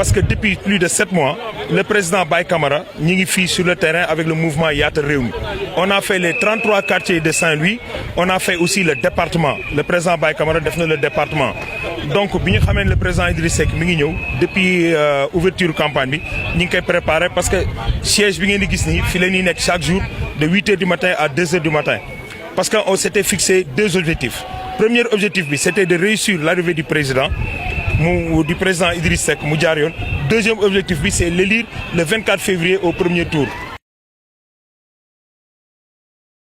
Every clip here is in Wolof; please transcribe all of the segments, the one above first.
parce que depuis plus de 7 mois, le président Baye Camara ñi ngi sur le terrain avec le mouvement Yaatal Rewmi. On a fait les 33 quartiers de Saint-Louis, on a fait aussi le département. Le président Baye Camara def na le département. Donc bi ñu xamee le président Idriss Seck mi ngi ñëw depuis ouverture campagne bi ñi ngi koy préparé parce que siège bi ngeen di gis nii fi la ñuy nekk chaque jour de 8h du matin à 2h du matin. Parce qu'on s'était fixé 2 objectifs. Premier objectif, c'était de réussir l'arrivée du président Idriss Seck mu jaar yoon. Deuxième objectif, c'est l'élire le 24 février au premier tour.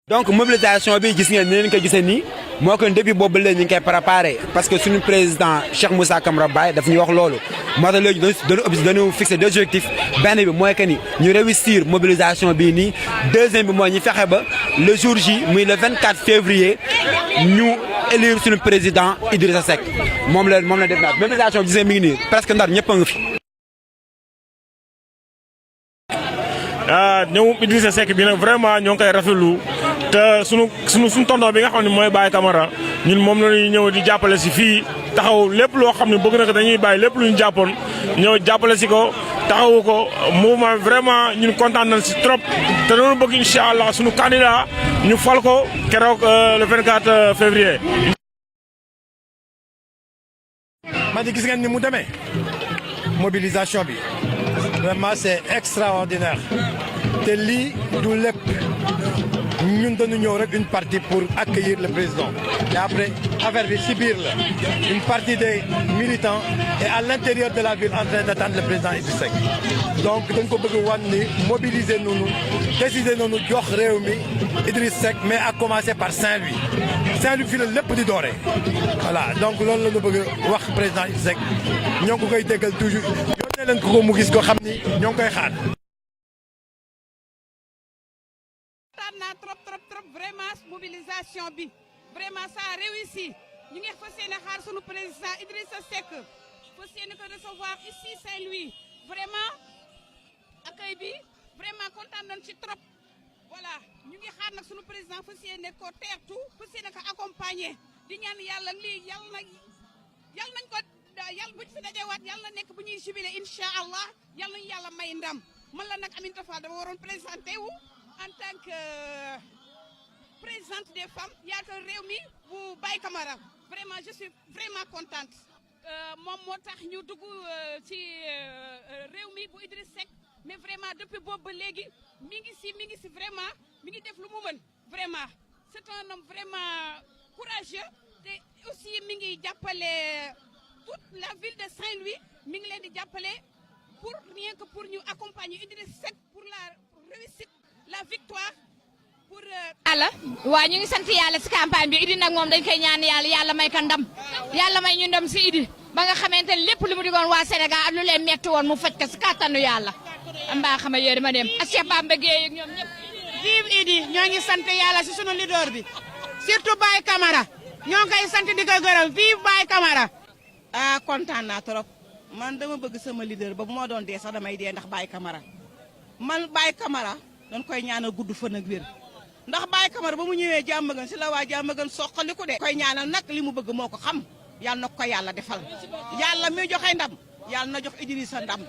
Donc mobilisation bi gis ngeen ni leen ko gisee nii moo ko depuis boobu léegi ñu ngi koy préparé parce que suñu président Cheikh Moussa Camara Baye daf ñu wax loolu moo tax léegi dañu fixé 2 objectifs benn bi mooy que ni ñu réussir mobilisation bii nii deuxième bi mooy ñu fexe ba le jour J muy le 24 février ñu élire suñu président Idrissa Seck moom la def naa mobilisation bi gis ngeen mi ngi nii presque ndar ñëpp a ngi fi. ñëw Idrissa Seck bi nag vraiment ñoo ngi koy rafetlu te sunu tonton bi nga xam ne mooy Baye Camara ñun moom la ñuy ñëw di jàppale si fii taxaw lépp loo xam ne bëgg na ko dañuy bàyyi lépp lu ñu jàppoon ñëw jàppale si ko taxawu ko mouvement vraiment ñun kontaan nañ si trop te loolu bëgg incha allah sunu candidat ñu fal ko keroog le 24 février. ma di gis ngeen ni mu demee mobilisation bi vraiment c'est extraordinaire te lii du lépp ñun dañu ñëw rek une partie pour accueillir le président et après affaire bi ci biir la une partie des militants est à l'intérieur de la ville en train d'attendre le président Idriss Seck donc dañ ko bëgg wan ni mobiliser noonu décider noonu jox réew mi Idriss Seck mais à commencer par Saint-Louis fii la lépp di dooree voilà donc loolu la ñu bëgg wax président Idriss Seck ñoo ngi koy déggal toujours yónnee leen ko mu gis ko xam ni ñoo ngi koy xaar. trop vraiment mobilisation bi vraiment ça a réussi ñu ngi fas yéene xaar sunu président Idrissa Seck fas yéene ko recevoir ici Saint-Louis vraiment accueil bi vraiment kontaan nañ ci trop voilà ñu ngi xaar nag sunu président fas yéene ko teertu fas yéene ko accompagner di ñaan yàlla lii yàlla nañ ko buñ fi dajewaat yàlla na nekk bu ñuy jubilé incha allah yàlla nañu yàlla may ndam man la nag Aminata Fall dama waroon présenté wu en tant que présidente des femmes Yaatal Rewmi bu Baye Camara vraiment je suis vraiment contente moom moo tax ñu dugg ci Rewmi bu Idriss Seck mais vraiment depuis boobu ba léegi mi ngi si vraiment mi ngi def lu mu mën vraiment c'est un homme vraiment courageux te aussi mi ngi jàppale toute la ville de Saint-Louis mi ngi leen di jàppale pour rien que pour ñu accompagner Idriss Seck pour la réussite la victoire pour. waaw ñu ngi sant yàlla si campagne bi Idi nag moom dañ koy ñaan yàlla may ko ndam yàlla may ñu ndam si Idi ba nga xamante ne lépp lu mu digoon waa Sénégal ak lu leen metti woon mu faj ko si kàttanu yàlla am baa xama yéen ma dem ak Cheikh Bamba Gueye ak ñoom ñëpp. vive Idi ñoo ngi sant yàlla si sunu leader bi surtout Baye Camara ñoo ngi koy sant di ko gërëm vive Baye Camara. kontaan naa trop man dama bëgg sama leader ba bu ma doon dee sax damay dee ndax Baye Camara man Baye Camara dañ koy ñaanal gudd fan ak wér ndax Baye Camara ba mu ñëwee Diamaguène si la waa Diamaguène soqaliku de. koy ñaanal nag li mu bëgg moo ko xam yàlla na ko yàlla defal yàlla mi joxe ndam yàlla na jox Idrissa ndam.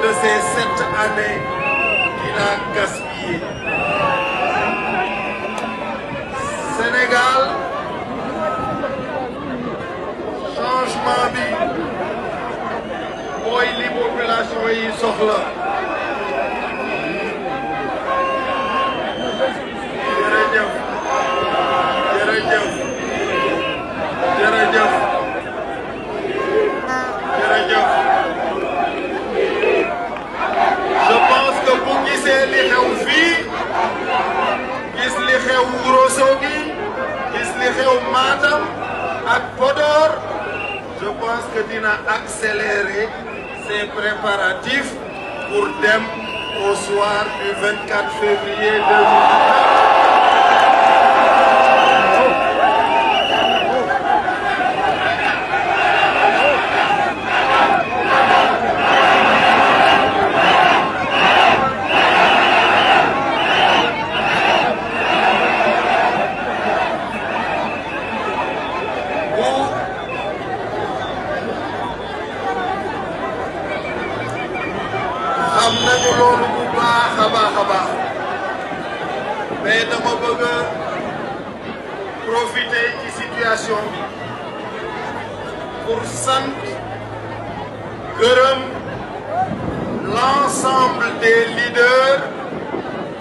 de ces 7 années qu'il a gaspillées. Sénégal, changement bi mooy li population yi soxla. jërëjëf jërëjëf jërëjëf jërëjëf. je pense que bu gisee li xew fii gis li xew Ourossogui gis li xew Matam ak Podor je pense que dina accélérer ses préparatifs pour dem au soir du 24 février 2019. xam nañu loolu bu baax a baax mais dama bëgg a profiter ci situation bi pour sant gërëm l'ensemble des leaders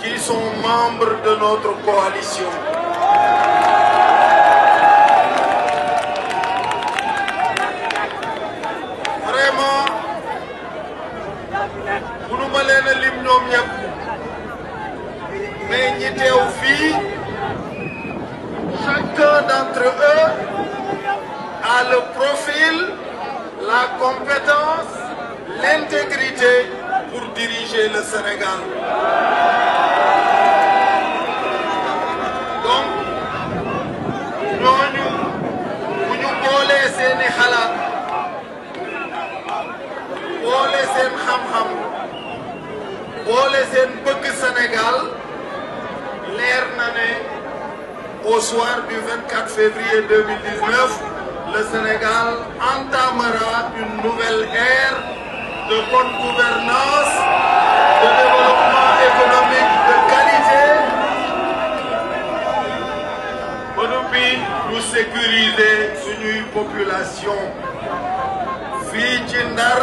qui sont membres de notre coalition. Vraiment mënuma leen a lim ñoom ñëpp mais ñi teew fii chacun d'entre eux a le profil, la compétence, l'intégrité pour diriger le Sénégal. Donc ñooñu bu ñu boolee seeni xalaat boole seen xam-xam boole seen bëgg Sénégal leer na ne au soir du 24 février 2019 le Sénégal entamera une nouvelle ère de bonne gouvernance, de développement économique de qualité ba noppi ñu sécuriser suñuy population fii ci Ndar.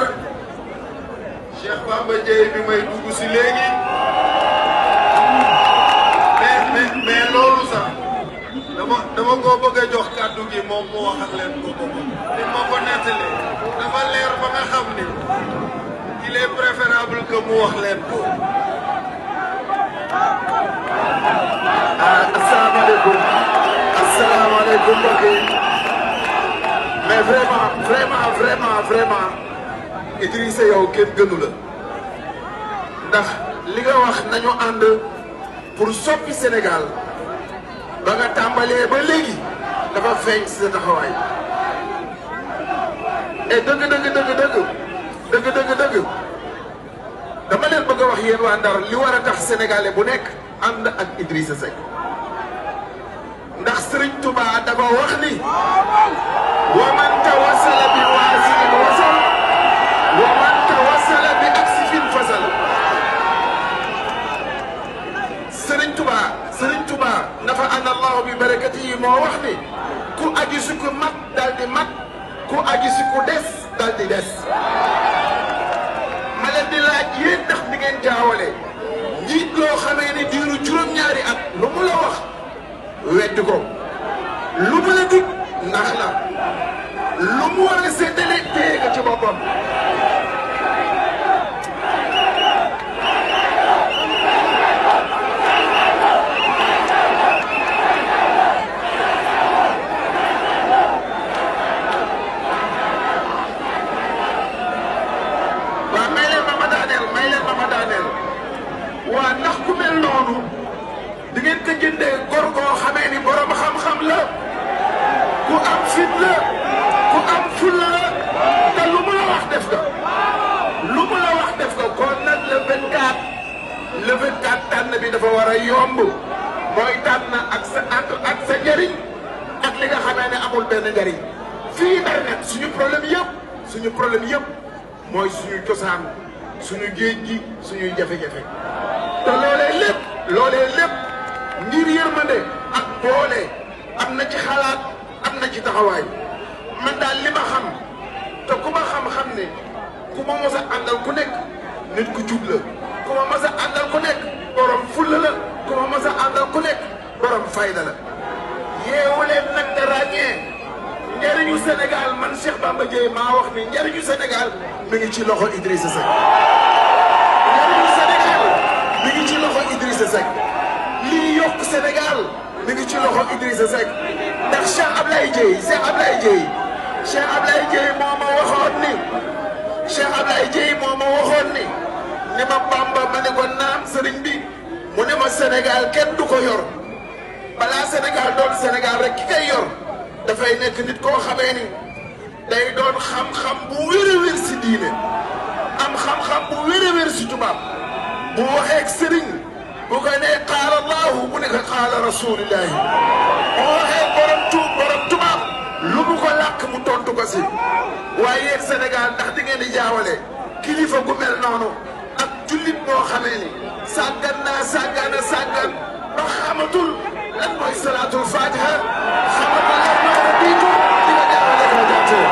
Cheikh Bamba Dièye bi may dugg si léegi mais loolu sax dama ko bëgg a jox kàddu gi moom mu waxal leen ko ni ma ko nettalee dafa leer ba nga xam ni il est préférable que mu wax leen ko. asalaamaaleykum mbokk yi mais vraiment Idrissa yow kenn gënu la ndax li nga wax nañu ànd pour soppi Sénégal ba nga tàmbalee ba léegi dafa feeñ ci sa taxawaay et dëgg dama leen bëgg a wax yéen waa Ndar li war a tax sénégalais bu nekk ànd ak Idrissa Seck ndax Serigne Touba dafa wax ni wa man tawassala bi waasilin wasal wa man tawassala bi aksifin fasal. Serigne Touba nafa ana allahu bi barakatihi moo wax ni ku aji si ku mat daal di mat ku aji si ku des daal di des. ma leen di laaj yéen ndax di ngeen jaawale njiit loo xamee ni diiru juróom-ñaari at lu mu la wax weddi ko lu mu la dig ndax la lu mu war a séddale téye ko ci boppam. waaw may leen ma ma daaneel waa ndax ku mel noonu di ngeen ko jëndee góor goo xamee ni borom xam-xam la ku am fit la ku am fulla la te lu mu la wax def ko kon nag le 24 tànn bi dafa war a yomb mooy tànn ak sa njëriñ ak li nga xamee ne amul benn njëriñ fii Ndar nag suñu problème yëpp mooy suñu cosaan suñu géej gi suñuy jafe-jafe te loolee lépp ngir yërmande ak boole am na ci xalaat am na ci taxawaay man daal li ma xam te ku ma xam-xam ne ku ma mos a àndal ku nekk nit ku jub la ku ma mos a àndal ku nekk borom fulla la ku ma mos a àndal ku nekk borom fayda la yeewu leen nag te ràññee njëriñu Sénégal man Cheikh Bamba Dièye maa wax ni njëriñu Sénégal mi ngi ci loxo Idrissa Seck njëriñu Sénégal mi ngi ci loxo Idrissa Seck lii yokk Sénégal mi ngi ci loxo Idrissa Seck ndax Cheikh Ablaye Dièye moo ma waxoon ni ma Bamba ma ne ko naam sëriñ bi mu ne ma Sénégal kenn du ko yor balaa Sénégal doon Sénégal rek ki kay yor dafay nekk nit koo xamee ni day doon xam-xam bu wér si diine am xam-xam bu wér si tubaab bu waxee ak sëriñ bu ko nee qaala Allahu mu ne ko qaala rasulillahi bu waxee borom tubaab lu mu ko làkk mu tontu ko si waaye yéen Sénégal ndax di ngeen di jaawale kilifa gu mel noonu ak jullit boo xamee ni sàggan ba xamatul lan mooy salaatul fatiha xamatul lan mooy rabiitu di nga jaawale ko jàttee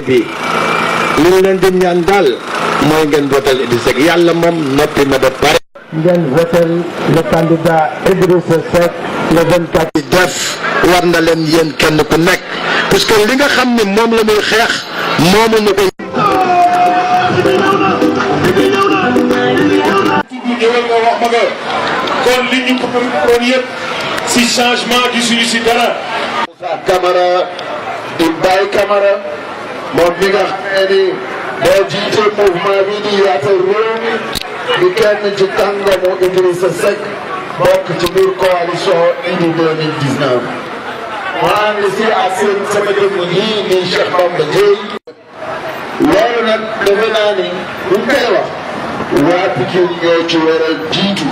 bi li leen di ñaan daal mooy ngeen votel Idrissa Seck yàlla moom noppi na ba pare ngeen votel le candidat Idrissa Seck le 24 bi def war na leen yéen kenn ku nekk parce que li nga xam ne moom la muy xeex moomuñu ko ñëwal nga wax ma nga kon li ñu proon yëpp si changement gisuñu si dara Moussa Camara di Baye Camara moom mi nga xamee ni moo jiite mouvement bi di yaatal réew mi di kenn ci kàngamu Idrissa Seck bokk ci biir coalition Idy 2019 mu ànd si ak seen sama jëmm yii nii Cheikh Bamba Dièye loolu nag defe naa ni buñ koy wax waa Pikine ñoo ci war a jiitu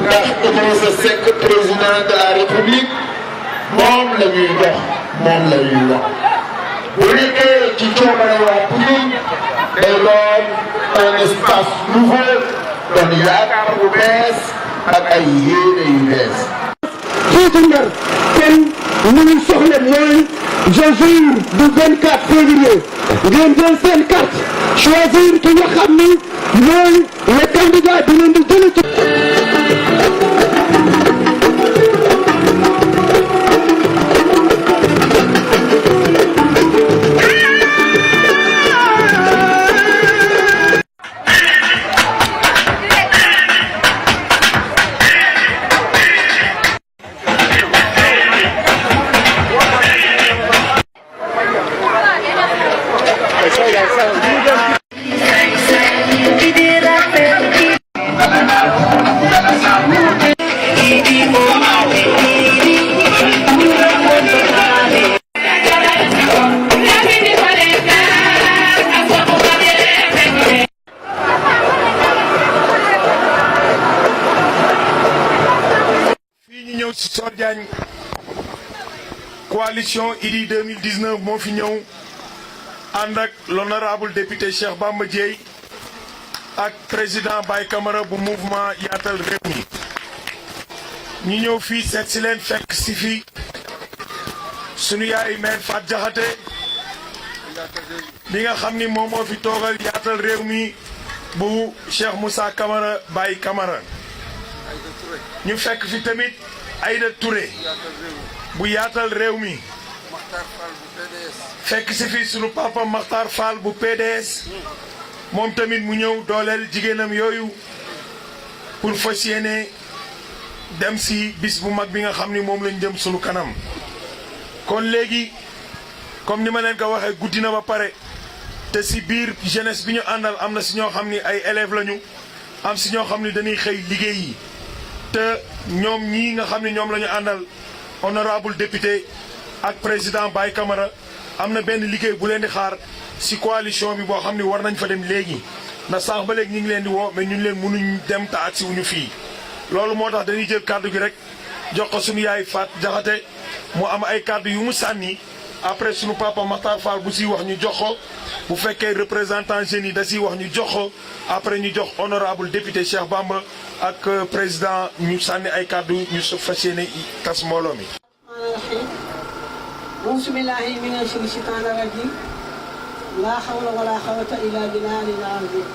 ndax Idrissa Seck président de la République moom la ñuy dox moom la ñuy wax bu nekkee ci coobare waa Pikine day doon un espace nouveau doon yaakaar bu bees ak ay yéene yu bees. jiitu Ndar kenn lu ñu soxla mooy jour du 24 février ngeen jël seen carte choisir ki nga xam ni mooy le candidat bi leen di jëlee ci. Sor Diagne coalition Idy 2019 moo fi ñëw ànd ak l'honorable député Cheikh Bamba Dièye ak président Baye Camara bu mouvement yaatal réew mi ñu ñëw fii seet si leen fekk si fii sunu yaay maire Fat Diakhaté bi nga xam ni moom moo fi toogal yaatal réew mi bu Cheikh Moussa Camara Baye Camara ñu fekk fi tamit Aïda Touré bu yaatal réew mi fekk si fi sunu papa Makhtar Fall bu PDS moom tamit mu ñëw dooleel jigéenam yooyu pour fas yéene dem si bis bu mag bi nga xam ni moom lañ jëm sunu kanam. kon léegi comme ni ma leen ko waxee guddi na ba pare te si biir jeunesse bi ñu àndal am na si ñoo xam ni ay élèves lañu am si ñoo xam ni dañuy xëy liggéey yi te ñoom ñii nga xam ni ñoom la ñu àndal honorable député ak président Baye Camara am na benn liggéey bu leen di xaar si coalition bi boo xam ni war nañ fa dem léegi ndax sànq ba léegi ñu ngi leen di woo mais ñun leen mënuñ dem te agsi wuñu fii loolu moo tax dañuy jël kàddu gi rek jox ko suñu yaay Fat Jaxate mu am ay kàddu yu mu sànni après suñu papa Makhtar Fall bu siy wax ñu jox ko bu fekkee représentant jeunes yi da siy wax ñu jox ko après ñu jox honorable député Cheikh Bamba ak président ñu sànni ay kàddu ñu fas yéene tas mbooloo mi. bismillahi mina shaytaani rajim laa hawla wala quwwata illa billahi al-azim.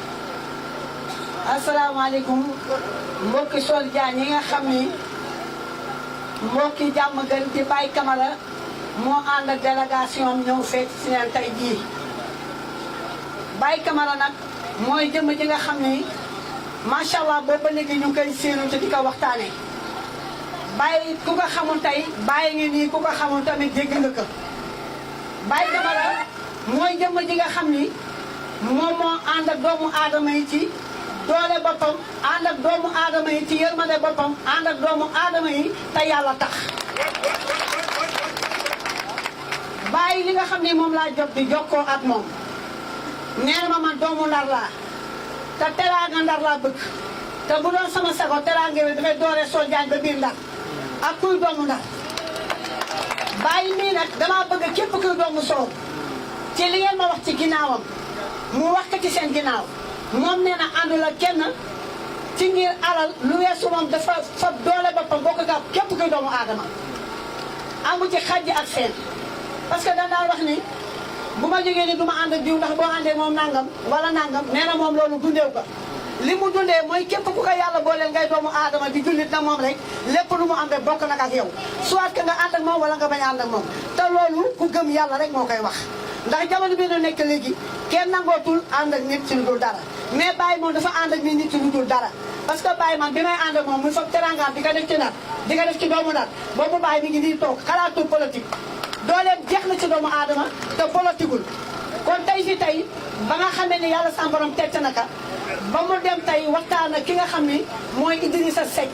asalaamaaleykum mbokki soldats yi nga xam ni mbokki jàmm gën ci Baye Camara moo ànd ak délégation ñëw fekk si leen tey jii. Baye Camara nag mooy jëmm ji nga xam ni macha allah boobu ba léegi ñu ngi koy séenu te di ko waxtaanee. Baye ku ko xamul tey Baye ngi nii ku ko xamul tamit dégg nga ko. Baye Camara mooy jëmm ji nga xam ni moom moo ànd ak doomu aadama yi ci doole boppam ànd ak doomu aadama yi ci yërmande boppam ànd ak doomu aadama yi te yàlla tax. Baye li nga xam ni moom laa jot di jokkoo ak moom nee na ma man doomu Ndar laa te teraanga Ndar laa bëgg te bu doon sama sago teraanga bi dafay dooree soo jaañ ba biir Ndar ak kuy doomu Ndar. Baye mii nag damaa bëgg képp kuy doomu Sow ci li ngeen ma wax ci ginnaawam mu wax ko ci seen ginnaaw moom nee na àndul ak kenn ci ngir alal lu weesu moom dafa fa doole boppam bokk ak képp kuy doomu aadama amu ci xajj ak seen. parce que danaa wax ni bu ma jógee ni du ma ànd ak diw ndax boo àndee moom nangam wala nangam nee na moom loolu dundeew ko li mu dundee mooy képp ku ko yàlla booleel ngay doomu aadama di jullit na moom rek lépp lu mu am rek bokk nag ak yow soit que nga ànd ak moom wala nga bañ a ànd ak moom te loolu ku gëm yàlla rek moo koy wax ndax jamono bi ñu nekk léegi kenn nangootul ànd ak nit ci lu dul dara mais Baye moom dafa ànd ak nit ci lu dul dara parce que Baye man bi may ànd ak moom muy foog terangaam di ko def ci Ndar di ko def ci doomu Ndar boobu Baye mi ngi nii toog xalaatul politique dooleem jeex na ci doomu aadama te politigul kon tey fi tey ba nga xamee ni yàlla sa borom teg na ka ba mu dem tey waxtaan ak ki nga xam ni mooy Idrissa Seck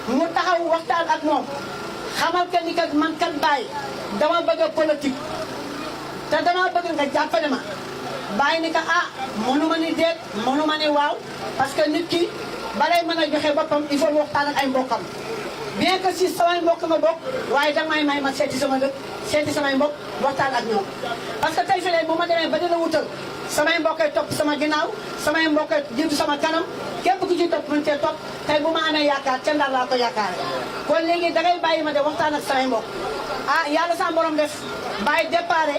mu taxaw waxtaan ak moom xamal que ni kat man kat Baye dama bëgg a politique te dama bëgg nga jàppale ma Baye ni ka mënu ma ni déet mënu ma ni waaw parce que nit ki balay mën a joxe boppam il faut waxtaan ak ay mbokkam bien que si samay mbokk nga bokk waaye damay may ma seeti sama dëkk seeti samay mbokk waxtaan ak ñoom parce que tey fii bu ma demee ba dina wutal samay mbokkay topp sama ginnaaw samay mbokkay jiitu sama kanam képp ku ci topp mën cee topp tey bu ma amee yaakaar ca Ndar laa ko yaakaare kon léegi dangay bàyyi ma de waxtaan ak samay mbokk yàlla sa borom def bàyyi départ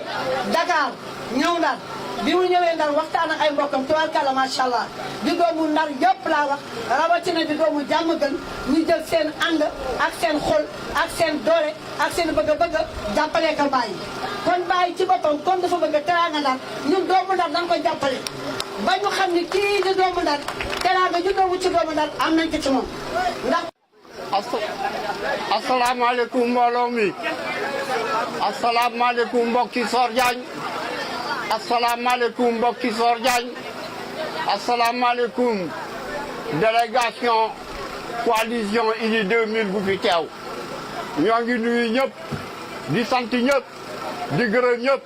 Dakar ñëw Ndar bi mu ñëwee Ndar waxtaan ak ay mbokkam tubaarkàlla macha allah di doomu Ndar yëpp laa wax rawatina di doomu jàmm gën ñu jël seen ànd ak seen xol ak seen doole ak seen bëgg-bëgg jàppalee ko Baye kon Baye ci boppam comme dafa bëgg teraanga Ndar ñun doomu Ndar dañ koy jàppale ba ñu xam ni kii di doomu Ndar teraanga ju doomu ci doomu Ndar am nañ ko ci moom ndax. asalaamaaleykum mbooloo mi asalaamaaleykum mbokki Sor Diagne asalaamaaleykum mbokki Sor Diagne asalaamaaleykum délégation coalition Idy 2000 bu fi teew ñoo ngi nuyu ñëpp di sant ñëpp di gërëm ñëpp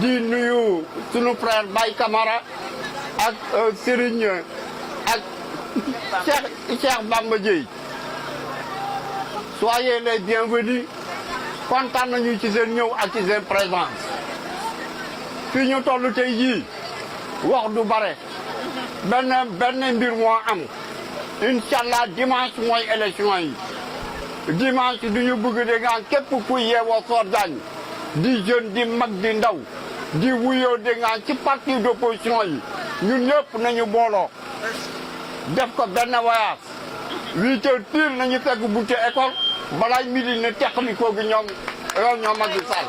di nuyu sunu frère Baye Camara ak Serigne ak Cheikh Bamba Dièye soyez les bienvenus kontaan nañu ci seen ñëw ak ci seen présence fi ñu toll tey jii wax du bare benn mbir moo am incha allah dimanche mooy élection yi dimanche du ñu bëgg de nga képp ku yeewoo Sor Diagne di jeune di mag di ndaw di wuyoo de nga ci parti d'opposition yi ñun ñëpp nañu booloo def ko benn voyage 8 heures pile nañu fekk bunte école balaay midi ne technico gi ñoom Macky Sall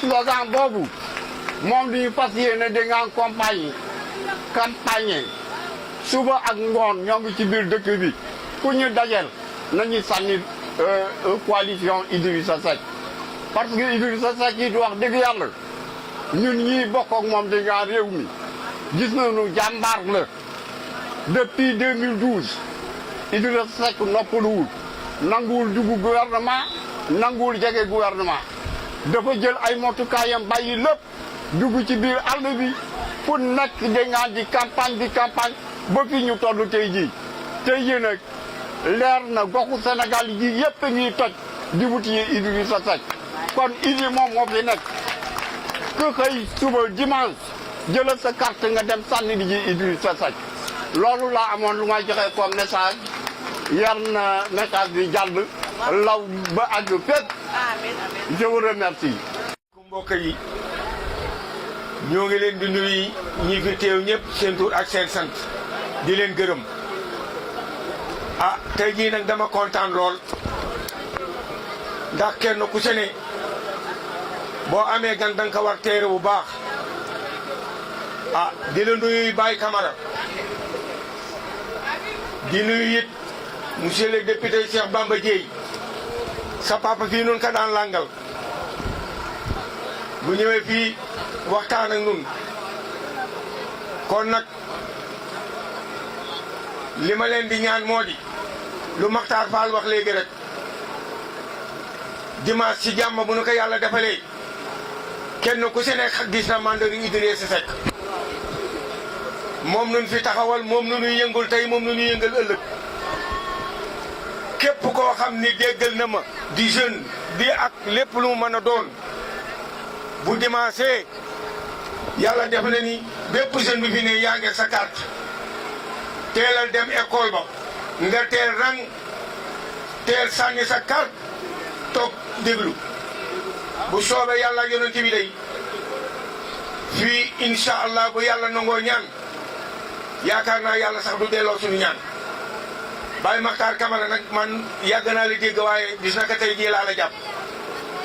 slogan boobu moom du ñu fas yéene da nga campagne suba ak ngoon ñoo ngi ci biir dëkk bi ku ñu dajel nañu sànni coalition Idrissa Seck parce que Idrissa Seck yi du wax dëgg yàlla ñun ñii bokk ak moom da nga réew mi gis nañu jàmbaar la depuis 2012 Idrissa Seck noppaluwul nanguwul dugg gouvernement nanguwul jege gouvernement dafa jël ay motukaayam bàyyi lépp dugg ci biir àll bi fu nekk da ngaa di campagne ba fi ñu toll tey jii nag leer na goxu Sénégal ji yépp ngi toj di wuti Idrissa Seck kon Idi moom moo fi nekk ku xëy suba dimanche jëlal sa carte nga dem sànni di ji Idrissa Seck loolu laa amoon lu may joxe comme message yar na message bi jàll law ba àgg fépp. Je vous remercie. mbokk yi ñoo ngi leen di nuyu ñi fi teew ñëpp seen tur ak seen sant di leen gërëm tey jii nag dama kontaan lool ndax kenn ku se ne boo amee gan danga ko war teere bu baax di la nuyu Baye Camara di nuyu it monsieur le député Cheikh Bamba Dièye sa papa fii nun ka daan langal bu ñëwee fii waxtaan ak nun kon nag li ma leen di ñaan moo di lu Makhtar Fall wax léegi rek dimanche ci jàmm bu nu ko yàlla defalee kenn ku si nekk gis na mandarin Idrissa Seck moom nun fi taxawal moom nu ñuy yëngul tey moom nu ñuy yëngal ëllëg képp koo xam ni déggal na ma di jeune di ak lépp lu mu mën a doon bu dimanche yàlla def na ni bépp jeune bi fi ne yaa ngi sa carte teelal dem école ba nga teel rang teel sànni sa carte toog déglu bu soobee yàlla ak yonent bi day fii incha allah bu yàlla nangoo ñaan yaakaar naa yàlla sax du delloo suñu ñaan Baye Makhtar Camara nag man yàgg naa la dégg waaye bis naka tey jii laa la jàpp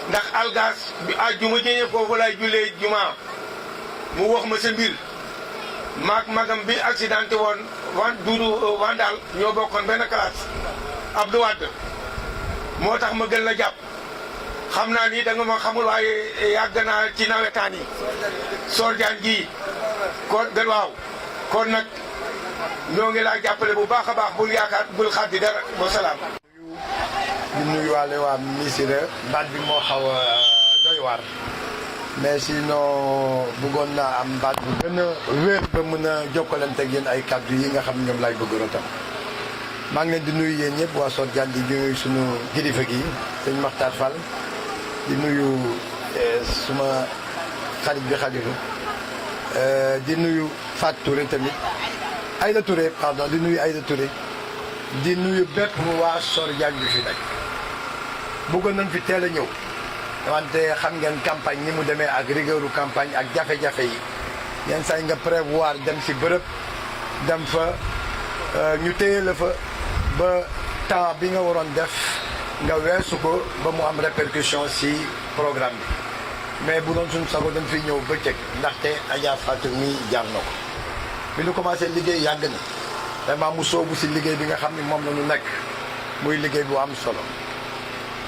ndax algas bi juma jëñee foofu laay jullee juma mu wax ma sa mbir maak magam bi accidenté woon duudu Vandal ñoo bokkoon benn classe Abdou Wade moo tax ma gën la jàpp xam naa ni da nga ma xamul waaye yàgg naa ci nawetaan yi Sor Diagne gii kon gën waaw kon nag ñoo ngi laa jàppale bu baax a baax bul yaakaar bul xaddi dara wa salaam. di nuyuwaale waa Missirah baat bi moo xaw a doy waar mais sinon bëggoon naa am baat bu gën a wér ba mën a jokkalante ak yéen ay kàddu yi nga xam ñoom laay bëgg rotam maa ngi leen di nuyu yéen ñëpp waa Sor Diagne di nuyu sunu kilifa gi sëñ Makhtar Fall di nuyu suma xarit bi Khalifa di nuyu Fatou Touré tamit Aïda Touré pardon di nuyu Aïda Touré di nuyu bépp waa Sor Diagne bi fi nekk bëggoon nañ fi teel a ñëw wante xam ngeen campagne ni mu demee ak rigueuru campagne ak jafe-jafe yi yenn saa yi nga prévoir dem si bërëb dem fa ñu téye la fa ba temps bi nga waroon def nga weesu ko ba mu am répercussion si programme bi mais bu doon suñu sago dañ fiy ñëw bëccëg ndaxte Adja Fatou mi jaar na ko bi ñu commencé liggéey yàgg na vraiment mu soobu si liggéey bi nga xam ni moom la ñu nekk muy liggéey bu am solo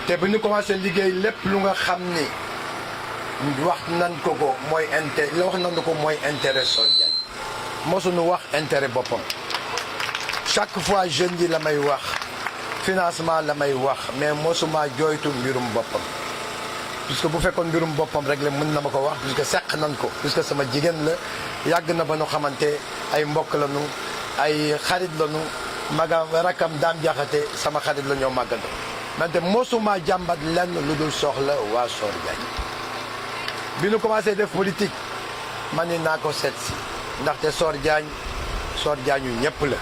te bi ñu commencé liggéey lépp lu nga xam ni wax nan ko mooy intérêt Sor Diagne mosuñu wax intérêt boppam chaque fois jeune yi la may wax financement la may wax mais mosuma jooytu mbirum boppam puisque bu fekkoon mbirum boppam rek la mën na ma ko wax puisque seq nan ko puisque sama jigéen la yàgg na ba nu xamante ay mbokk la nu ay xarit la nu magam rakam daam jaxate sama xarit la ñoo màggandoo wante mosuma jàmbat lenn lu dul soxla waa Sor Diagne bi nu commencé def politique man ni naa ko seet si ndaxte Sor Diagne yu ñëpp la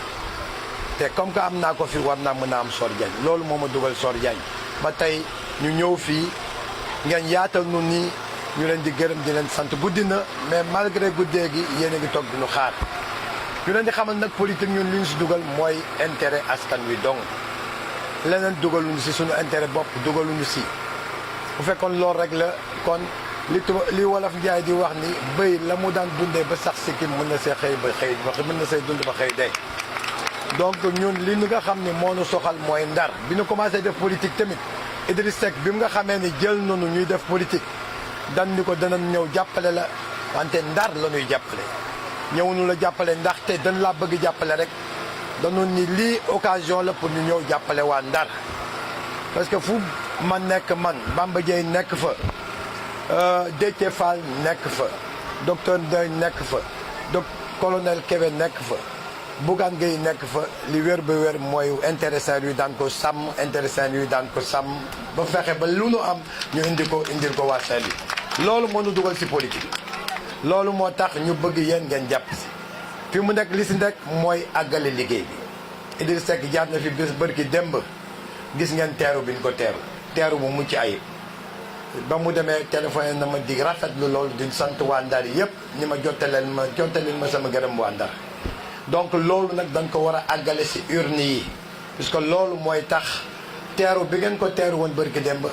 te comme que am naa ko fi war naa mën a am Sor Diagne loolu moo ma dugal Sor Diagne ba tey ñu ñëw fii ngeen yaatal nu nii ñu leen di gërëm di leen sant guddi na mais malgré guddee gi yéen a ngi toog di ñu xaar ñu leen di xamal nag politique ñun li ñu si dugal mooy intérêt askan wi dong leneen dugaluñu si suñu intérêt bopp dugaluñu si bu fekkoon loolu rek la kon li wolof Njaay di wax ni bëy la mu daan dundee ba sax sikkim mën na see xëy ba xëy mën na see dund ba xëy dee donc ñun li ñu nga xam ne moo nu soxal mooy Ndar bi ñu commencé def politique tamit Idriss Seck bi mu nga xamee ni jël nañu ñuy def politique dan ni ko danañ ñëw jàppale la wante Ndar la ñuy jàppale ñëwuñu la jàppale ndaxte dañ laa bëgg jàppale rek dañu ni lii occasion la pour ñu ñëw jàppale waa Ndar parce que fu ma nekk man Bamba Dièye nekk fa Déthié Fall nekk fa docteur Ndoye nekk fa colonel Kébé nekk fa Bougane Gueye nekk fa li wér ba wér mooy intérêt Saint-Louis daan ko sàmm intérêt Saint-Louis daan ko sàmm ba fexe ba lu nu am ñu indil ko waa Saint-Louis loolu moo nu dugal si politique loolu moo tax ñu bëgg yéen ngeen jàpp si fi mu nekk li si nekk mooy àggale liggéey bi Idriss Seck jaar na fi bés bërki démb gis ngeen teeru bi ñu ko teeru bu mucc ayib ba mu demee téléphoné na ma di rafetlu loolu di sant waa Ndar yëpp ni ma jottaleel ma sama gërëm waa Ndar donc loolu nag dañ ko war a àggale si urne yi puisque loolu mooy tax teeru bi ngeen ko teeru woon bërki démb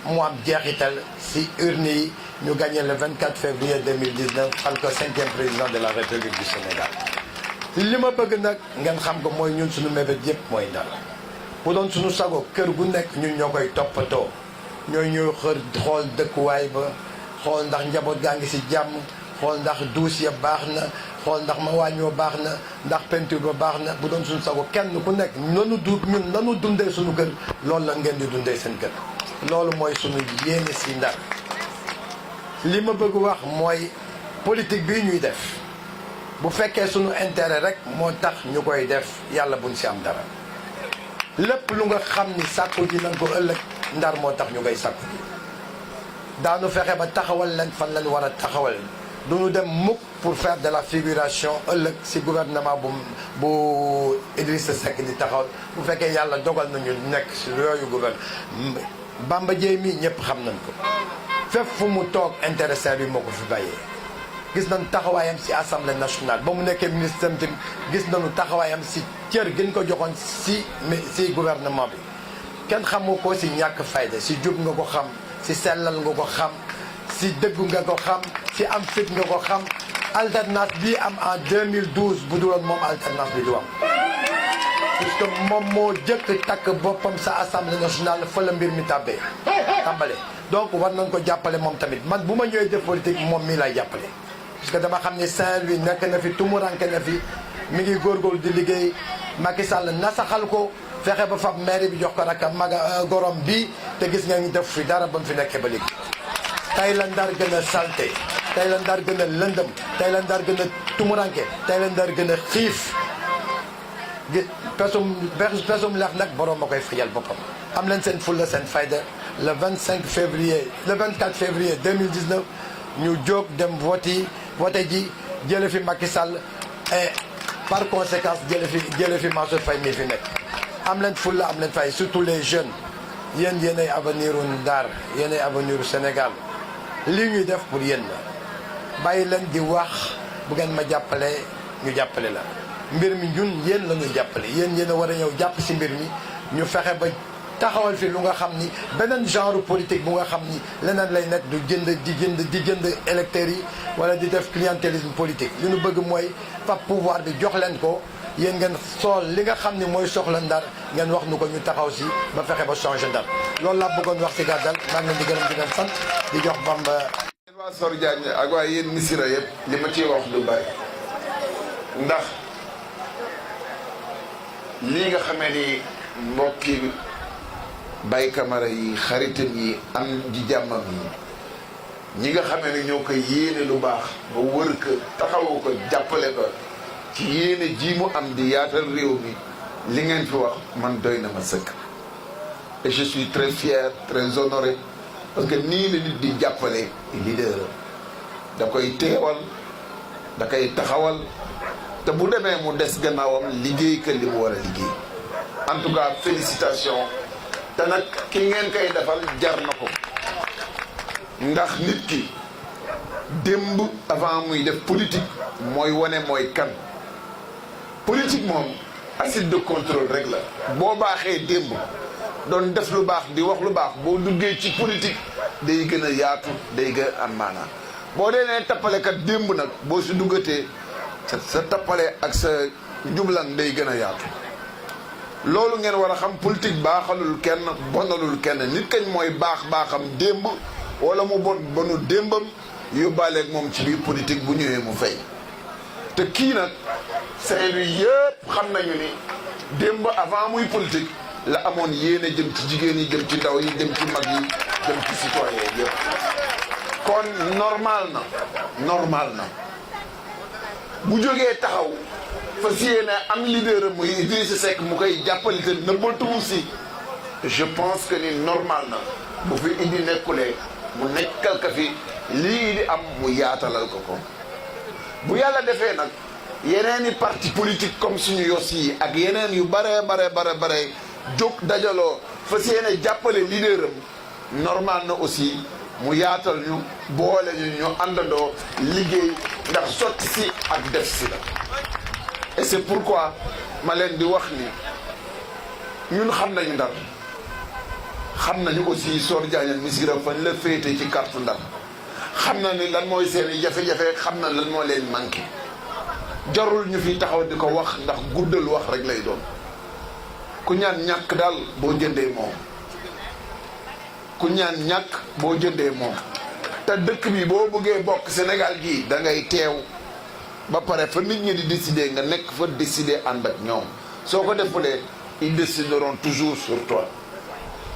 mu am jeexital si urne yi ñu gagné le 24 février 2019 fal ko 5e président de la République du Sénégal li ma bëgg nag ngeen xam ko mooy ñun suñu mébét yëpp mooy Ndar bu doon suñu sago kër gu nekk ñun ñoo koy toppatoo ñooy ñëw xool dëkkuwaay ba xool ndax njaboot gaa ngi si jàmm xool ndax duus ya baax na xool ndax ma wàññoo baax na ndax peinture ba baax na bu doon suñu sago kenn ku nekk ñun nanu dundee suñu kër loolu la ngeen di dundee seen kër loolu mooy suñu yéene si Ndar li ma bëgg wax mooy politique bii ñuy def bu fekkee suñu intérêt rek moo tax ñu koy def yàlla buñ si am dara lépp lu nga xam ni sàkku ji nañ ko ëllëg Ndar moo tax ñu koy sàkku ji daanu fexe ba taxawal leen fan lañ war a taxawal du ñu dem mukk pour faire de la figuration ëllëg si gouvernement bu Idrissa Seck di taxawal bu fekkee yàlla dogal nañu nekk si yooyu gouvernement Bamba Dièye mii ñëpp xam nañ ko fépp fu mu toog intéressé bi moo ko fi bàyyee gis nañu taxawaayam si assemblée nationale ba mu nekkee ministre tamit gis nañu taxawaayam si cër gën ko joxoon si gouvernement bi kenn xamoo ko si ñàkk fayda si jub nga ko xam si sellal nga ko xam si dëggu nga ko xam si am fit nga ko xam alternance bii am en 2012 bu duloon moom alternance bi du am puisque moom moo jëkk takk boppam sa assemblée nationale fa la mbir mi tàmbale donc war nañ ko jàppale moom tamit man bu ma ñëwee def politique moom mii lay jàppale puisque dama xam ne Saint-Louis nekk na fi tumuranke na fi mi ngi góorgóorlu di liggéey Macky Sall nasaxal ko fexe ba fab maire bi jox ko rek maga gorom bi te gis nga ñu def fi dara ba mu fi nekkee ba léegi tey la Ndar gën a salté tey la Ndar gën a lëndëm tey la Ndar gën a tumuranke tey la Ndar gën a xiif gi pesum leex nag borom ma koy fajal boppam am leen seen fulla seen fayda le 24 février 2019 ñu jóg dem voté ji jële fi Macky Sall et par conséquence jële fi Mansour Faye mi fi nekk am leen fulla am leen fay surtout les jeunes yéen yéenay avenir u Ndar yéenay avenir u Sénégal lii ñuy def pour yéen la bàyyi leen di wax bu ngeen ma jàppale ñu jàppale la mbir mi ñun yéen la ñuy jàppale yéen a war a ñëw jàpp si mbir mi ñu fexe ba taxawal fi lu nga xam ni beneen genre politique bu nga xam ni leneen lay nekk du di jënd électeurs yi wala di def clientélisme politique li ñu bëgg mooy fa pouvoir bi jox leen ko yéen ngeen sool li nga xam ni mooy soxla Ndar ngeen wax nu ko ñu taxaw si ba fexe ba changer Ndar loolu laa bëggoon wax si gàttal maa ngi leen di gërëm di leen sant di jox Bamba. yéen waa Sor Diagne ak waa yéen Missirah yëpp li ma ciy wax du bari ndax lii nga xamee ni mbokki Baye Camara yi xaritam yi am di jàmmam yi ñi nga xamee ne ñoo koy yéene lu baax ba wër ko taxawu ko jàppale ko ci yéene ji mu am di yaatal réew mi li ngeen fi wax man doy na ma sëkk et je suis très fier très honoré parce que nii la nit di jàppale leader da koy teewal da koy taxawal te bu demee mu des gannaawam liggéey ka li mu war a liggéey en tout cas félicitations te nag ki ngeen koy defal jar na ko ndax nit ki démb avant muy def politique mooy wane mooy kan politique moom acide de contrôle rek la boo baaxee démb doon def lu baax di wax lu baax boo duggee ci politique day gën a yaatu day gën a am maanaam boo dee nee tappalekat démb nag boo si duggatee sa tappale ak sa njublan day gën a yaatu loolu ngeen war a xam politique baaxalul kenn bonalul kenn nit kañ mooy baaxam démb wala mu bonu démbam yóbbaaleeg moom ci biir politique bu ñëwee mu fay te kii nag Saint-Louis yëpp xam nañu ni démb avant muy politique la amoon yéene jëm ci jigéen yi jëm ci ndaw yi jëm ci mag yi jëm ci citoyen yëpp kon normal na bu jógee taxaw fas yéene am leader muy Idrissa Seck mu koy jàppale te nëbbatuwu si je pense que ni normal na bu fi indi nekkulee mu nekkal ka fi lii di am mu yaatalal ko bu yàlla defee nag yeneen i parti politique comme suñu yos yi ak yeneen yu bare jóg dajaloo fas yéene jàppale leader am normal na aussi mu yaatal ñu boole ñu àndandoo liggéey ndax sotti si ak def si la et c'est pourquoi ma leen di wax ni ñun xam nañu Ndar xam nañu aussi Sor Diagne Missirah fañ la féete ci carte Ndar xam na ni lan mooy seeni jafe-jafe xam na lan moo leen manqué jarul ñu fi taxaw di ko wax ndax guddal wax rek lay doon ku ñaan ñàkk daal boo jëndee moom ku ñaan ñàkk boo jëndee moom te dëkk bi boo bëggee bokk Sénégal gii da ngay teew ba pare fa nit ñi di décider nga nekk fa décider ànd ak ñoom soo ko defulee ils décideront toujours sur toi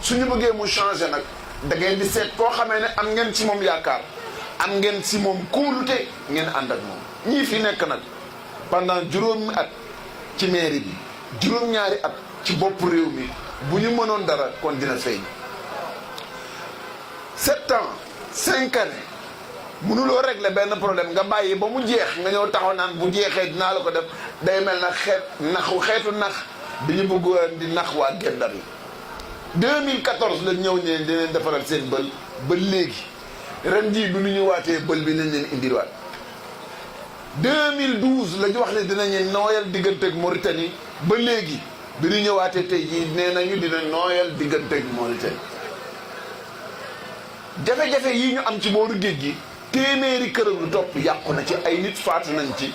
suñu bëggee mu changer nag da ngeen di seet koo xamee ne am ngeen ci moom yaakaar am ngeen ci moom kóolute ngeen ànd ak moom ñii fi nekk nag pendant juróomi at ci mairie bi juróom-ñaari at ci bopp réew mi bu ñu mënoon dara kon dina feeñ 7 ans 5 années mënuloo régler benn problème nga bàyyi ba mu jeex nga ñëw taxaw naan bu jeexee dinaa la ko def day mel na xeetu nax bi ñu bëggoon di nax waa Guet-Ndar yi 2014 la ñëw ñeen dinañ defaral seen bël ba léegi ren jii bi nu ñu waatee bël bi nañ leen indiwaat 2012 la ñu wax ne dinañu nooyal digganteeg Mauritanie ba léegi bi ñu ñëwaatee tey jii nee nañu dina nooyal digganteeg Mauritanie jafe-jafe yi ñu am ci booru géej gi téeméeri kër lu topp yàqu na ci ay nit faatu nañ ci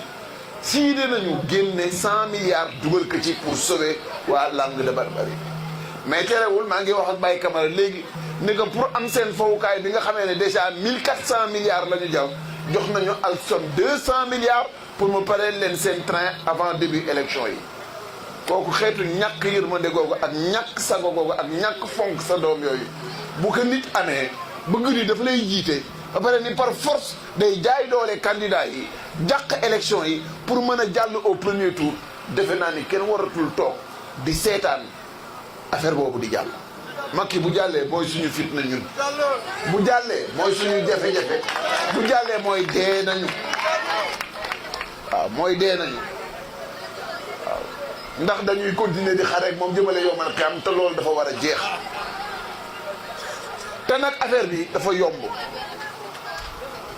siide nañu génne 100 milliards dugal ko ci pour sauver waa Langue de Barbarie mais terewul maa ngi wax ak Baye Camara léegi ne que pour am seen fowukaay bi nga xamee ne déjà 1400 milliards la ñu jàll jox nañu al somme 200 milliards pour mu pareel leen seen train avant début élection yi kooku xeetu ñàkk yërmande googu ak ñàkk sago googu ak ñàkk fonk sa doom yooyu bu ko nit amee bëgg ni dafa lay jiite ba pare ni par force day jaay doole candidat yi jàq élection yi pour mën a jàll au premier tour defe naa ni kenn waratul toog di seetaan affaire boobu di jàll. Macky bu jàllee mooy suñu fitna ñun bu jàllee mooy suñu jafe-jafe bu jàllee mooy dee nañu waaw mooy dee nañu waaw ndax dañuy continuer di xareek moom jëmale yombal xam te loolu dafa war a jeex te nag affaire bi dafa yomb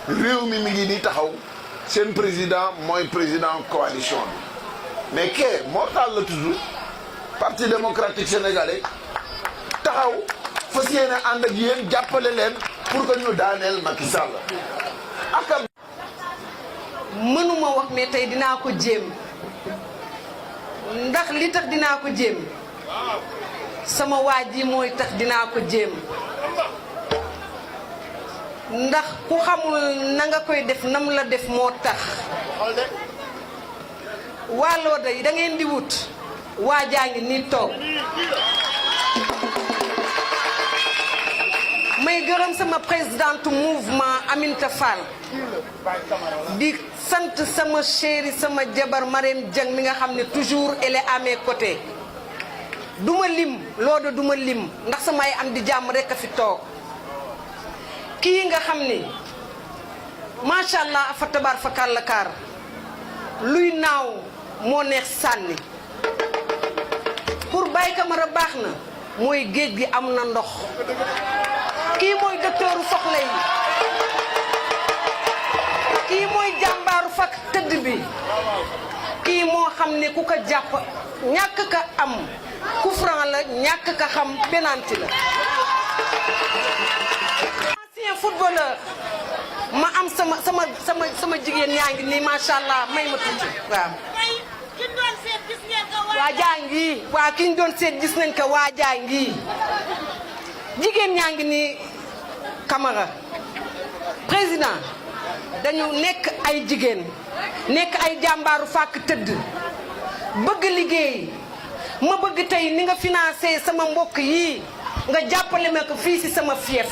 réew mi ngi nii taxaw seen président mooy président coalition bi mais kee Mortal la tudd parti démocratique sénégalais taxaw fas yéene ànd ak yéen jàppale leen pour que ñu daaneel Macky Sall akam mënuma wax mais tey dinaa ko jéem ndax li tax dinaa ko jéem sama waa ji mooy tax dinaa ko jéem ndax ku xamul na nga koy def nam la def moo tax waa Loda yi da ngeen di wut waa jaa ngi nii toog may gërëm sama présidente mouvement Aminta Fall di sant sama chéri sama jabar Marème Dieng mi nga xam ne toujours elle est à mes côtés duma lim Loda duma lim ndax samay am di jàmm rek a fi toog kii nga xam ni macha allah fa tabaar fa kàllakaar luy naaw moo neex sànni pour Baye Camara baax na mooy géej gi am na ndox kii mooy docteuru soxla yi kii mooy jàmbaaru fakk tëdd bi kii moo xam ne ku ko jàpp ñàkk ka am coup franc la ñàkk ka xam penalty la. ancien footballeur ma am sama jigéen yaa ngi nii macha allah may ma tuuti waaw. waa jaa ngi waa ki ñu doon seet gis nañ ko waa jaa ngi jigéen ñaa ngi nii Camara président dañu nekk ay jigéen nekk ay jàmbaaru fàkk tëdd bëgg liggéey ma bëgg tey ni nga financé sama mbokk yii nga jàppale ma ko fii si sama fief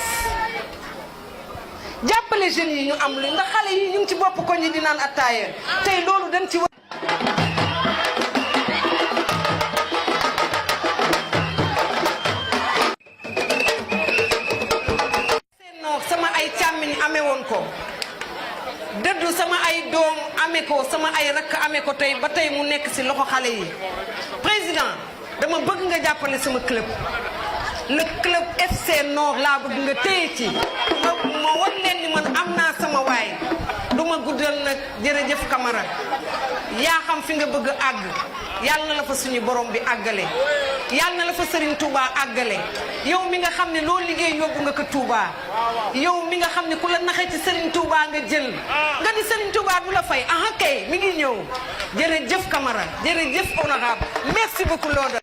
jàppale jeunes yi ñu am lu ndax xale yi ñu ngi ci bopp ko ñi di naan attaaya tey loolu dañ ci sama ay càmmiñ amee woon ko dëddu sama ay doom amee ko sama ay rakk amee ko tey ba tey mu nekk ci loxo xale yi président dama bëgg nga jàppale sama club le club FC Nord laa bëgg nga téye ci ma wan leen ni man am naa sama waay du ma guddal nag jërëjëf Camara yaa xam fi nga bëgg àgg yàlla na la fa suñu borom bi àggale yàlla na la fa Serigne Touba àggale yow mi nga xam ne loo liggéey yóbbu nga ko Touba yow mi nga xam ne ku la naxee ci Serigne Touba nga jël nga ni Serigne Touba du la fay aha kay mi ngi ñëw jërëjëf Camara jërëjëf honorable merci beaucoup Loda.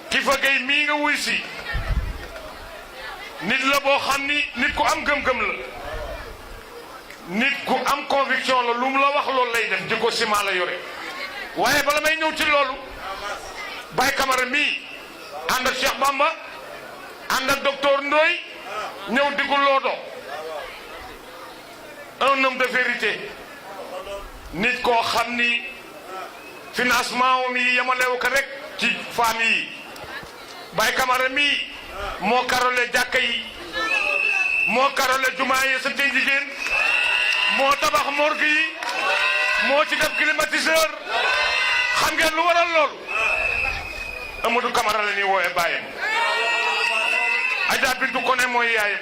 Kifa Gueye mii nga wuy si nit la boo xam ni nit ku am gëm-gëm la nit ku am conviction la lu mu la wax loolu lay def jikko ciment la yore waaye bala may ñëw ci loolu Baye Camara mii ànd ak Cheikh Bamba ànd ak docteur Ndoye ñëw diggu Lodo un homme de vérité nit koo xam ni financement am yi yemalewu ko rek ci famille yi Baye Camara mii moo karole jàkka yi moo karole jumaa yi sa tey jigéen moo tabax morgue yi moo ci def climatiseur xam ngeen lu waral loolu Amadou Camara la ñuy woowe baayam Adja Bintu Koné mooy yaayam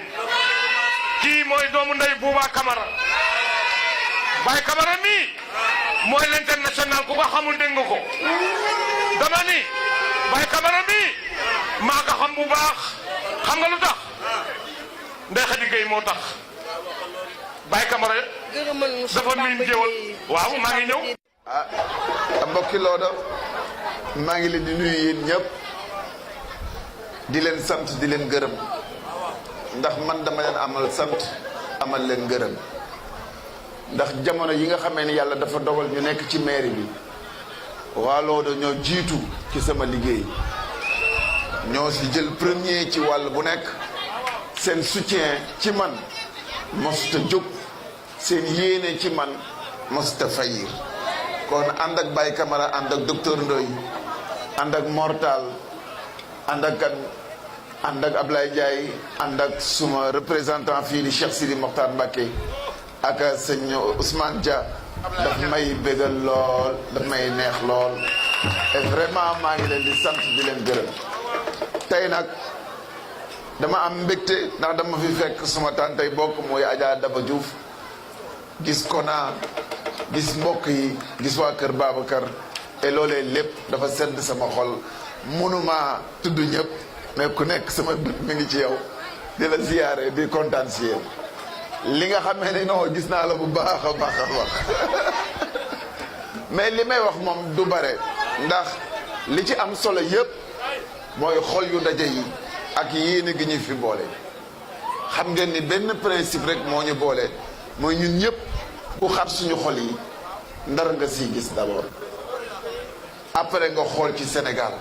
kii mooy doomu ndey Bouba Camara Baye Camara mii mooy l'international ku ko xamul dégg nga ko dama ni Baye Camara mii maa ko xam bu baax xam nga lu tax Ndeye Khady Gueye moo tax Baye Camara dafa miin jéewal waaw maa ngi ñëw. mbokki Lodo maa ngi leen di nuyu yéen ñëpp di leen sant di leen gërëm ndax man dama leen amal sant amal leen gërëm ndax jamono yi nga xamee ni yàlla dafa dogal ñu nekk ci mairie bi waa Lodo ñoo jiitu ci sama liggéey ñoo si jël premier ci wàll bu nekk seen soutien ci man mosuta jóg seen yéene ci man mosuta fayir kon ànd ak Baye Camara ànd ak docteur Ndoye ànd ak Mortal ànd ak kan ànd ak Ablaye Ndiaye ànd ak suma représentant fii di Cheikh Sidi Mokhtar Mbacké ak sëñ Ousmane Dia daf may bégal lool daf may neex lool et vraiment maa ngi leen di sant di leen gërëm tey nag dama am mbégte ndax dama fi fekk suma tantay bokk mooy Adja Daba Diouf gis Kona gis mbokk yi gis waa kër Babacar et loolee lépp dafa sedd sama xol mënuma tudd ñëpp mais ku nekk sama bët mi ngi ci yow di la ziyaare di kontaan si yéen li nga xamee ni non gis naa la bu baax a baax a baax mais li may wax moom du bare ndax li ci am solo yëpp mooy xol yu daje yi ak yéene gi ñu fi boole xam ngeen ni benn principe rek moo ñu boole mooy ñun ñëpp ku xar suñu xol yi ndar nga siy gis d'abord après nga xool ci Sénégal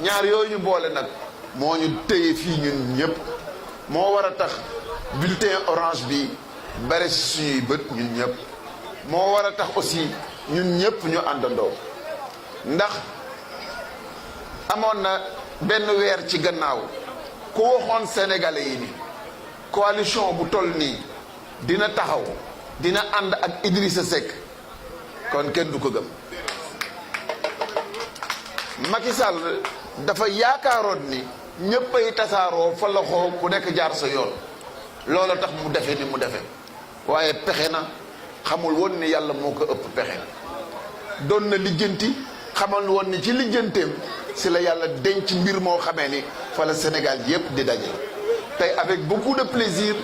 ñaar yooyu ñu boole nag moo ñu téye fii ñun ñëpp moo war a tax bulletin orange bi bare si suñuy bët ñun ñëpp moo war a tax aussi ñun ñëpp ñu àndandoo ndax amoon na benn weer ci gannaaw ku waxoon sénégalais yi ni coalition bu toll nii dina taxaw dina ànd ak Idrissa Seck kon kenn du ko gëm Macky Sall dafa yaakaaroon ni ñëppay tasaaroo fa loxo ku nekk jaar sa yoon loolu tax mu defe ni mu defe waaye pexe na xamul woon ni yàlla moo ko ëpp pexe doon na lijjanti xamal woon ni ci lijjanteem si la yàlla denc mbir moo xamee ni fa la Sénégal yépp di daje tey avec beaucoup de plaisir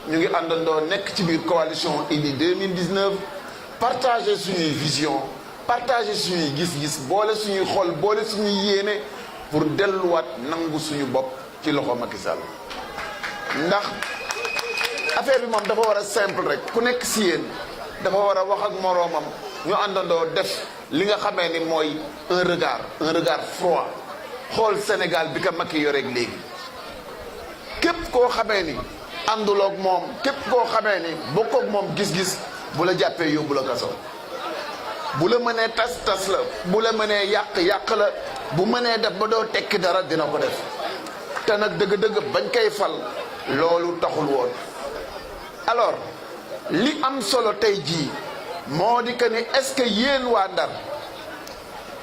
ñu ngi àndandoo nekk ci biir coalition Idy 2019 partager suñuy vision partager suñuy gis-gis boole suñuy xol boole suñuy yéene pour delluwaat nangu suñu bopp ci loxo Macky Sall ndax affaire bi moom dafa war a simple rek ku nekk si yéen dafa war a wax ak moroomam ñu àndandoo def li nga xamee ni mooy un regard froid xool Sénégal bi ka Macky yoreeg léegi képp koo xamee ni ànduloog moom képp koo xamee ni bokkoog moom gis-gis bu la jàppee yóbbu la kaso bu la mënee tas la bu la mënee yàq la bu mënee def ba doo tekki dara dina ko def te nag dëgg-dëgg bañ koy fal loolu taxul woon alors li am solo tey jii moo di que ni est-ce que yéen waa Ndar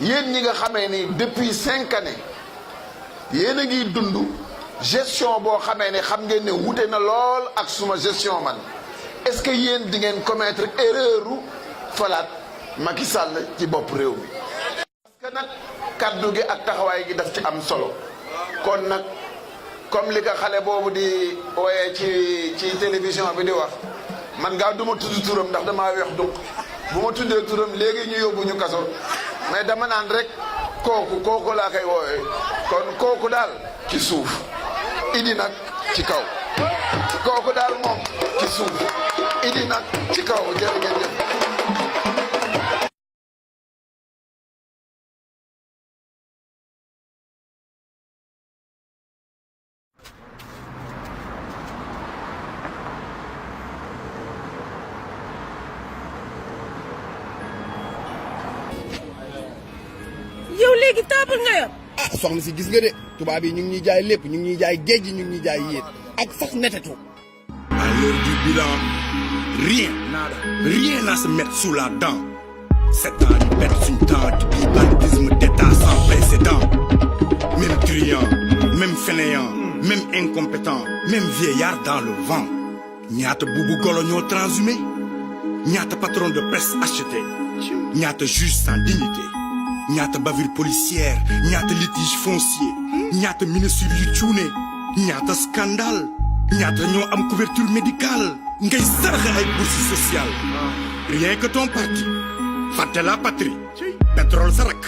yéen ñi nga xamee ni depuis 5 années yéen a ngi dund gestion boo xamee ne xam ngeen ne wute na lool ak suma gestion man est-ce que yéen di ngeen commettre erreur falaat Macky Sall ci bopp réew mi parce que nag kaddu gi ak taxawaay gi daf ci am solo kon nag comme li ko xale boobu di wooyee ci télévision bi di wax man ngaa du ma tudd turam ndax damaa weex duq bu ma tuddee turam léegi ñu yóbbu ñu kaso mais dama naan rek kooku laa koy woowee kon kooku daal ci suuf Idy nag ci kaw kooku daal moom ci suuf Idy nag ci kaw jërë ngeen jëf. yow léegi taabal nga yor. ah soxna si gis nga de tubaab yi ñu ngi ñuy jaay lépp ñu ngi ñuy jaay géej gi ñu ngi ñuy jaay yéet ak sax netetu. À l'heure du bilan, rien à se mettre sous la dent. 7 ans ñu perte suñu temps ci biir banditisme d'état sans précédent. Même truand, même fainéant, même incompétent, même vieillard dans le vent. ñaata buubu golo ñoo transhumé, ñaata patron de presse acheté, ñaata juge sans dignité, ñaata bavure policière, ñaata litige foncier, ñaata ministre yu cuune, ñaata scandale, ñaata ñoo am couverture médicale ngay saraxe ay bourse sociale. Rien que ton parti fàtte la patrie pétrole sa rak